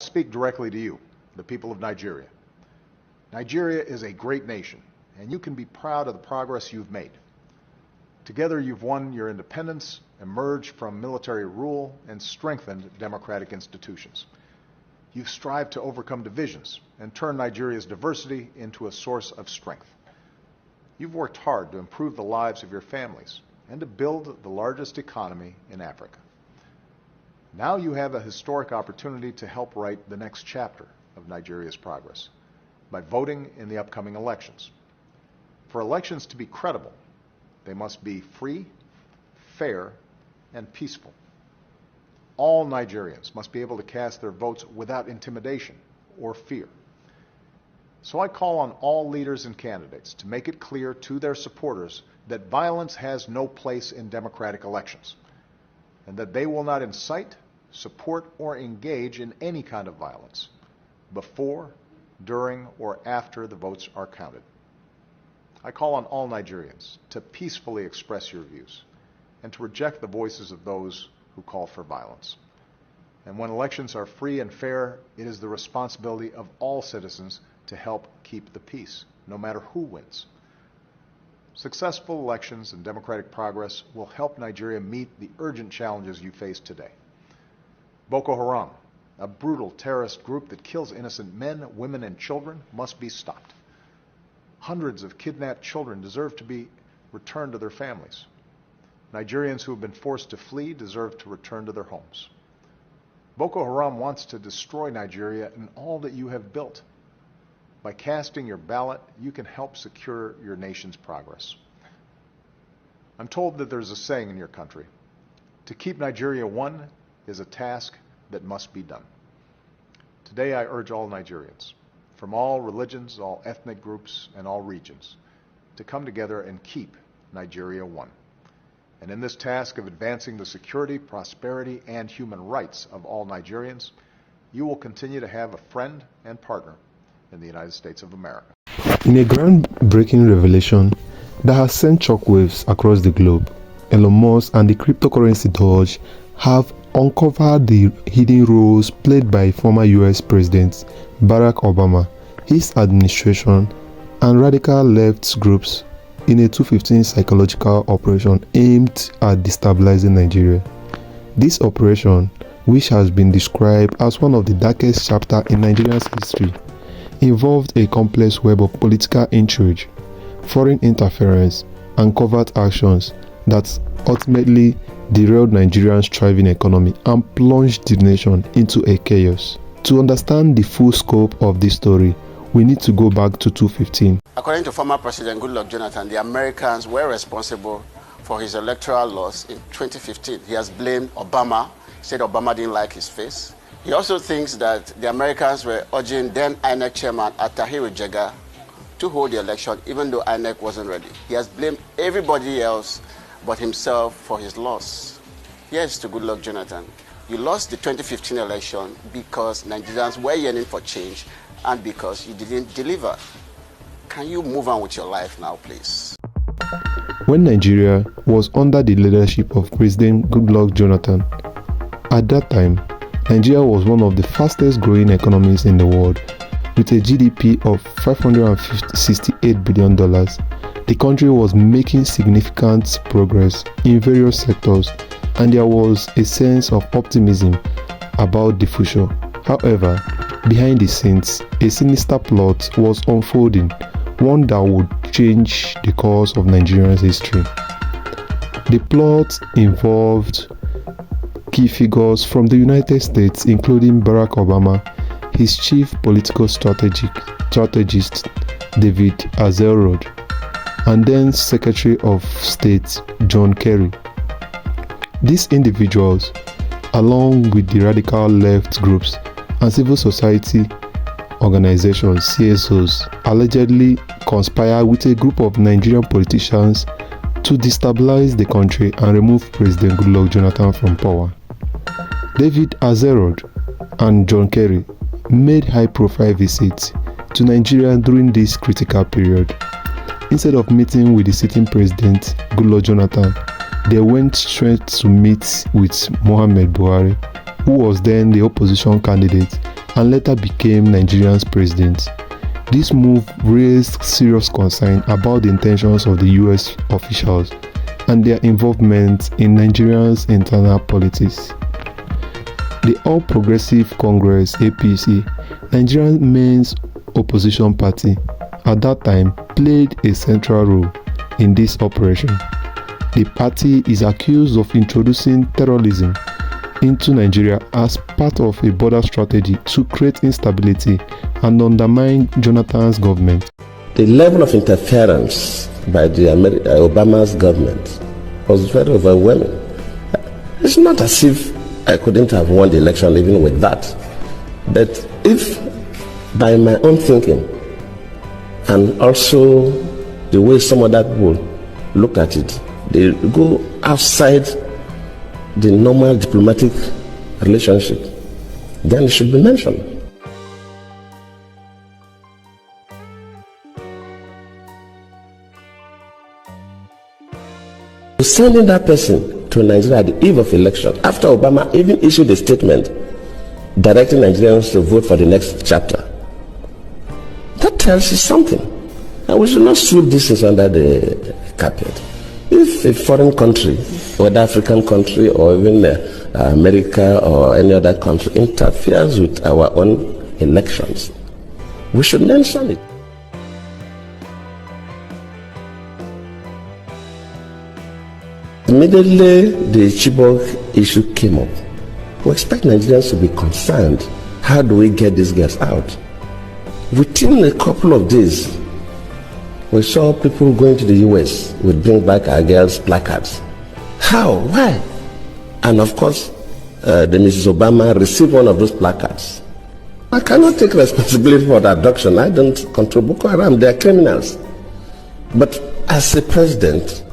Speak directly to you, the people of Nigeria. Nigeria is a great nation, and you can be proud of the progress you've made. Together, you've won your independence, emerged from military rule, and strengthened democratic institutions. You've strived to overcome divisions and turn Nigeria's diversity into a source of strength. You've worked hard to improve the lives of your families and to build the largest economy in Africa. Now you have a historic opportunity to help write the next chapter of Nigeria's progress by voting in the upcoming elections. For elections to be credible, they must be free, fair, and peaceful. All Nigerians must be able to cast their votes without intimidation or fear. So I call on all leaders and candidates to make it clear to their supporters that violence has no place in democratic elections, and that they will not incite, support, or engage in any kind of violence before, during, or after the votes are counted. I call on all Nigerians to peacefully express your views and to reject the voices of those who call for violence. And when elections are free and fair, it is the responsibility of all citizens to help keep the peace, no matter who wins. Successful elections and democratic progress will help Nigeria meet the urgent challenges you face today. Boko Haram, a brutal terrorist group that kills innocent men, women, and children, must be stopped. Hundreds of kidnapped children deserve to be returned to their families. Nigerians who have been forced to flee deserve to return to their homes. Boko Haram wants to destroy Nigeria and all that you have built. By casting your ballot, you can help secure your nation's progress. I'm told that there's a saying in your country: to keep Nigeria one is a task that must be done. Today I urge all Nigerians, from all religions, all ethnic groups, and all regions, to come together and keep Nigeria one. And in this task of advancing the security, prosperity, and human rights of all Nigerians, you will continue to have a friend and partner in the United States of America. In a groundbreaking revelation that has sent shockwaves across the globe, Elon Musk and the cryptocurrency Doge have uncovered the hidden roles played by former US President Barack Obama, his administration, and radical left groups in a 215 psychological operation aimed at destabilizing Nigeria. This operation, which has been described as one of the darkest chapters in Nigeria's history, involved a complex web of political intrigue, foreign interference, and covert actions that ultimately derailed Nigeria's thriving economy and plunged the nation into a chaos. To understand the full scope of this story, we need to go back to 2015. According to former President Goodluck Jonathan, the Americans were responsible for his electoral loss in 2015. He has blamed Obama, said Obama didn't like his face. He also thinks that the Americans were urging then INEC chairman Attahiru Jega to hold the election even though INEC wasn't ready. He has blamed everybody else but himself for his loss. Yes, to Goodluck Jonathan, you lost the 2015 election because Nigerians were yearning for change and because you didn't deliver. Can you move on with your life now, please? When Nigeria was under the leadership of President Goodluck Jonathan, at that time, Nigeria was one of the fastest growing economies in the world. With a GDP of $568 billion, the country was making significant progress in various sectors, and there was a sense of optimism about the future. However, behind the scenes, a sinister plot was unfolding, one that would change the course of Nigeria's history. The plot involved key figures from the United States, including Barack Obama, his chief political strategist David Axelrod, and then Secretary of State John Kerry. These individuals, along with the radical left groups and civil society organizations, CSOs, allegedly conspired with a group of Nigerian politicians to destabilize the country and remove President Goodluck Jonathan from power. David Axelrod and John Kerry made high-profile visits to Nigeria during this critical period. Instead of meeting with the sitting president, Goodluck Jonathan, they went straight to meet with Muhammad Buhari, who was then the opposition candidate and later became Nigeria's president. This move raised serious concern about the intentions of the US officials and their involvement in Nigeria's internal politics. The All Progressive Congress (APC), Nigeria's main opposition party, at that time played a central role in this operation. The party is accused of introducing terrorism into Nigeria as part of a border strategy to create instability and undermine Jonathan's government. The level of interference by the Obama's government was very overwhelming. It's not as if I couldn't have won the election even with that. But if by my own thinking and also the way some other people look at it, they go outside the normal diplomatic relationship, then it should be mentioned. Sending that person to Nigeria at the eve of election, after Obama even issued a statement directing Nigerians to vote for the next chapter, that tells you something. And we should not sweep this things under the carpet. If a foreign country, whether African country or even America or any other country, interferes with our own elections, we should mention it. Immediately the Chibok issue came up, we expect Nigerians to be concerned. How do we get these girls out? Within a couple of days, we saw people going to the US with Bring Back Our Girls placards. How? Why? And of course, the Mrs. Obama received one of those placards. I cannot take responsibility for the abduction. I don't control Boko Haram. They are criminals. But as a president,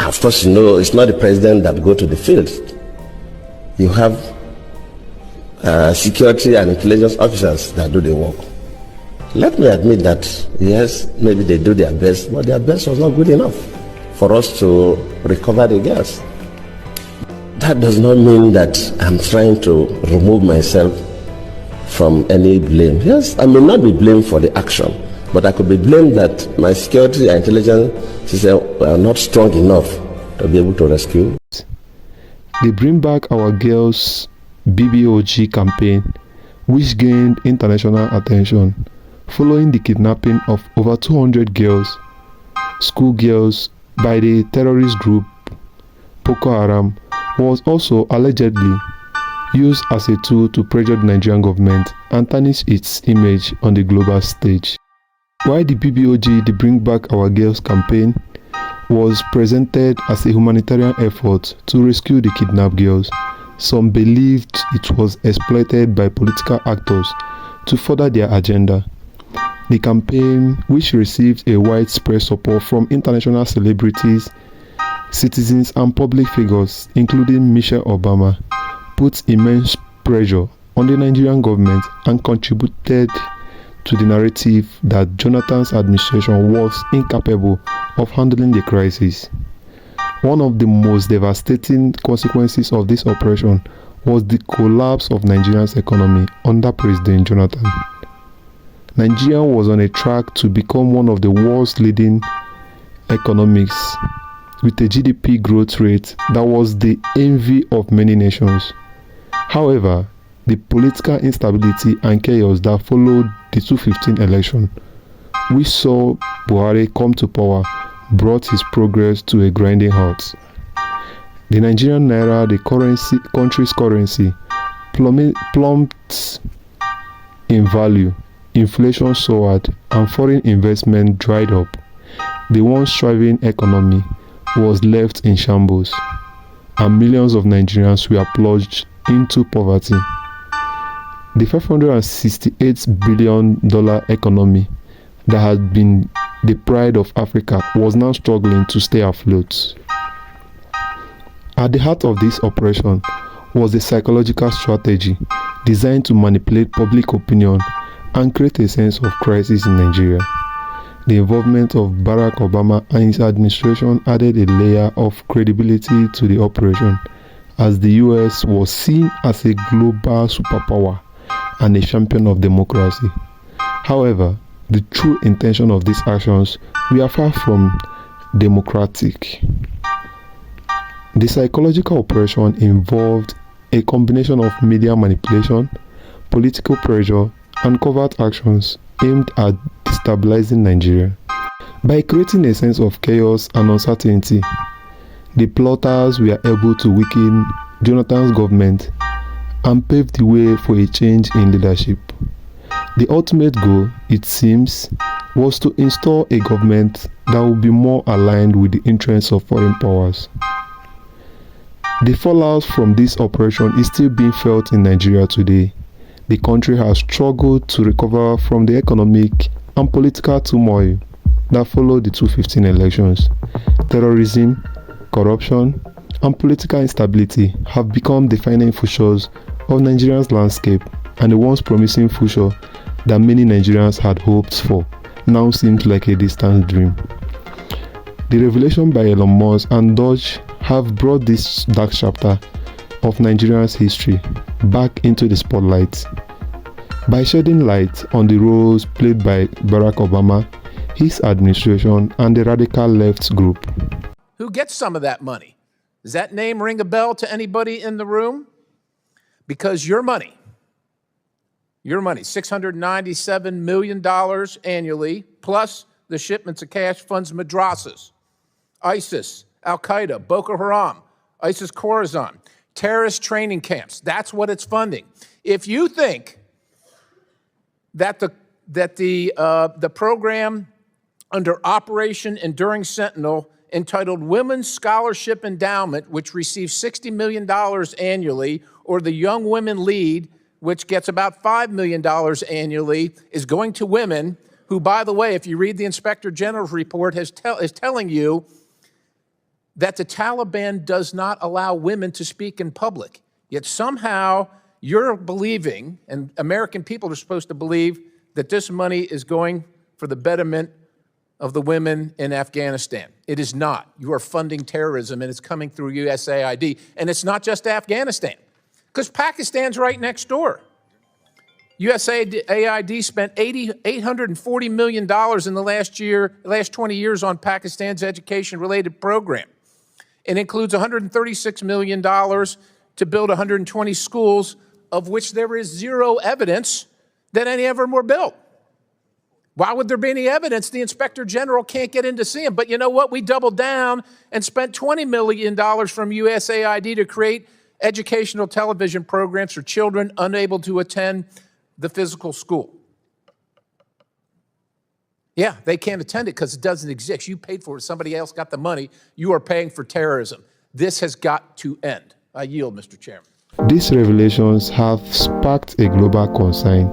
of course, you know, it's not the president that go to the field. You have security and intelligence officers that do the work. Let me admit that, yes, maybe they do their best, but their best was not good enough for us to recover the girls. That does not mean that I'm trying to remove myself from any blame. Yes, I may not be blamed for the action, but I could be blamed that my security and intelligence systems are not strong enough to be able to rescue. The Bring Back Our Girls BBOG campaign, which gained international attention following the kidnapping of over 200 girls, schoolgirls, by the terrorist group Boko Haram, was also allegedly used as a tool to pressure the Nigerian government and tarnish its image on the global stage. While the BBOG, the Bring Back Our Girls campaign, was presented as a humanitarian effort to rescue the kidnapped girls, some believed it was exploited by political actors to further their agenda. The campaign, which received a widespread support from international celebrities, citizens and public figures, including Michelle Obama, put immense pressure on the Nigerian government and contributed to the narrative that Jonathan's administration was incapable of handling the crisis. One of the most devastating consequences of this operation was the collapse of Nigeria's economy under President Jonathan. Nigeria was on a track to become one of the world's leading economies, with a GDP growth rate that was the envy of many nations. However, the political instability and chaos that followed the 2015 election, which saw Buhari come to power, brought his progress to a grinding halt. The Nigerian naira, the country's currency, plumped in value, inflation soared, and foreign investment dried up. The once thriving economy was left in shambles, and millions of Nigerians were plunged into poverty. The $568 billion economy that had been the pride of Africa was now struggling to stay afloat. At the heart of this operation was a psychological strategy designed to manipulate public opinion and create a sense of crisis in Nigeria. The involvement of Barack Obama and his administration added a layer of credibility to the operation, as the US was seen as a global superpower and a champion of democracy. However, the true intention of these actions were far from democratic. The psychological operation involved a combination of media manipulation, political pressure, and covert actions aimed at destabilizing Nigeria. By creating a sense of chaos and uncertainty, the plotters were able to weaken Jonathan's government and pave the way for a change in leadership. The ultimate goal, it seems, was to install a government that would be more aligned with the interests of foreign powers. The fallout from this operation is still being felt in Nigeria today. The country has struggled to recover from the economic and political turmoil that followed the 2015 elections. Terrorism, corruption, and political instability have become defining features of Nigeria's landscape, and the once promising future that many Nigerians had hoped for now seems like a distant dream. The revelation by Elon Musk and Doge have brought this dark chapter of Nigeria's history back into the spotlight. By shedding light on the roles played by Barack Obama, his administration, and the radical left group. Who gets some of that money? Does that name ring a bell to anybody in the room? Because your money, $697 million annually, plus the shipments of cash funds madrasas, ISIS, Al-Qaeda, Boko Haram, ISIS Khorasan, terrorist training camps. That's what it's funding. If you think that the program under Operation Enduring Sentinel entitled Women's Scholarship Endowment, which receives $60 million annually, or the Young Women Lead, which gets about $5 million annually, is going to women who, by the way, if you read the Inspector General's report, is telling you that the Taliban does not allow women to speak in public. Yet somehow you're believing, and American people are supposed to believe, that this money is going for the betterment of the women in Afghanistan. It is not. You are funding terrorism, and it's coming through USAID. And it's not just Afghanistan, because Pakistan's right next door. USAID spent $840 million in the last 20 years on Pakistan's education-related program. It includes $136 million to build 120 schools, of which there is zero evidence that any of them were built. Why would there be any evidence? The Inspector General can't get in to see them. But you know what? We doubled down and spent $20 million from USAID to create educational television programs for children unable to attend the physical school. Yeah, they can't attend it because it doesn't exist. You paid for it. Somebody else got the money. You are paying for terrorism. This has got to end. I yield, Mr. Chairman. These revelations have sparked a global concern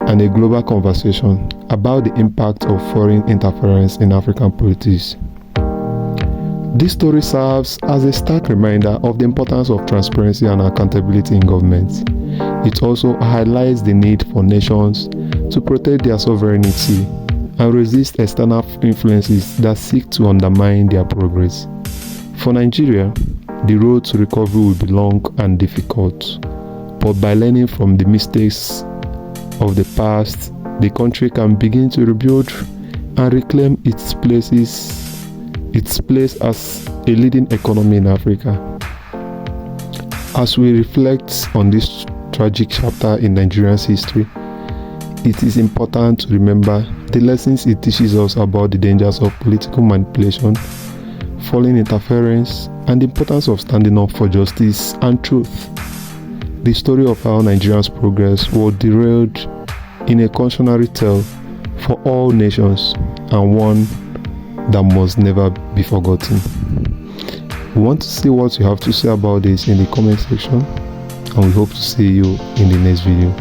and a global conversation about the impact of foreign interference in African politics. This story serves as a stark reminder of the importance of transparency and accountability in government. It also highlights the need for nations to protect their sovereignty and resist external influences that seek to undermine their progress. For Nigeria, the road to recovery will be long and difficult, but by learning from the mistakes of the past, the country can begin to rebuild and reclaim its place as a leading economy in Africa. As we reflect on this tragic chapter in Nigeria's history, it is important to remember the lessons it teaches us about the dangers of political manipulation, foreign interference, and the importance of standing up for justice and truth. The story of how Nigeria's progress was derailed in a cautionary tale for all nations, and one that must never be forgotten. We want to see what you have to say about this in the comment section, and we hope to see you in the next video.